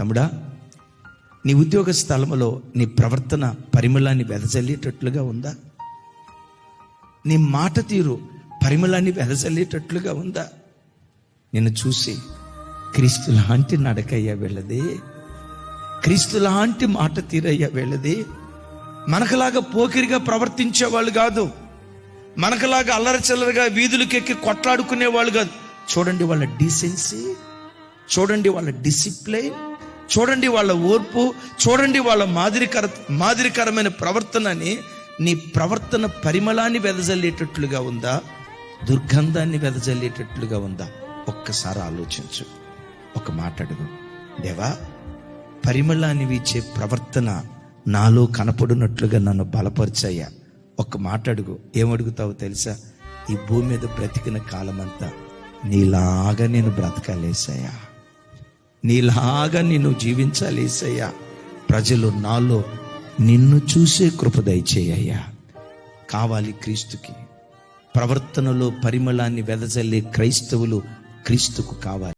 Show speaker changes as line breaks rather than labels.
తమ్ముడా, నీ ఉద్యోగ స్థలంలో నీ ప్రవర్తన పరిమళాన్ని వెదజల్లేటట్లుగా ఉందా? నీ మాట తీరు పరిమళాన్ని వెదజల్లేటట్లుగా ఉందా? నిన్ను చూసి క్రీస్తు లాంటి నడకయ్యా వెళ్ళదే, క్రీస్తు లాంటి మాట తీరయ్యా వెళ్ళదే. మనకులాగా పోకిరిగా ప్రవర్తించే వాళ్ళు కాదు, మనకులాగా అల్లరచిల్లరగా వీధులకెక్కి కొట్లాడుకునే వాళ్ళు కాదు. చూడండి వాళ్ళ డీసెన్సీ, చూడండి వాళ్ళ డిసిప్లైన్, చూడండి వాళ్ళ ఓర్పు, చూడండి వాళ్ళ మాదిరికరమైన ప్రవర్తనని. నీ ప్రవర్తన పరిమళాన్ని వెదజల్లేటట్లుగా ఉందా, దుర్గంధాన్ని వెదజల్లేటట్లుగా ఉందా? ఒక్కసారి ఆలోచించు. ఒక మాట అడుగు, దేవా, పరిమళాన్ని వీచే ప్రవర్తన నాలో కనపడినట్లుగా నన్ను బలపరిచయ్యా. ఒక్క మాట అడుగు. ఏమడుగుతావో తెలుసా? ఈ భూమి మీద బ్రతికిన కాలమంతా నీలాగా నేను బ్రతకాలేసయ్యా, నీలాగా నేను జీవించాలేసయ్యా. ప్రజలు నాలో నిన్ను చూసే కృప దయచేయ్యా. కావాలి క్రీస్తుకి. ప్రవర్తనలో పరిమళాన్ని వెదజల్లే క్రైస్తవులు క్రీస్తుకు కావాలి.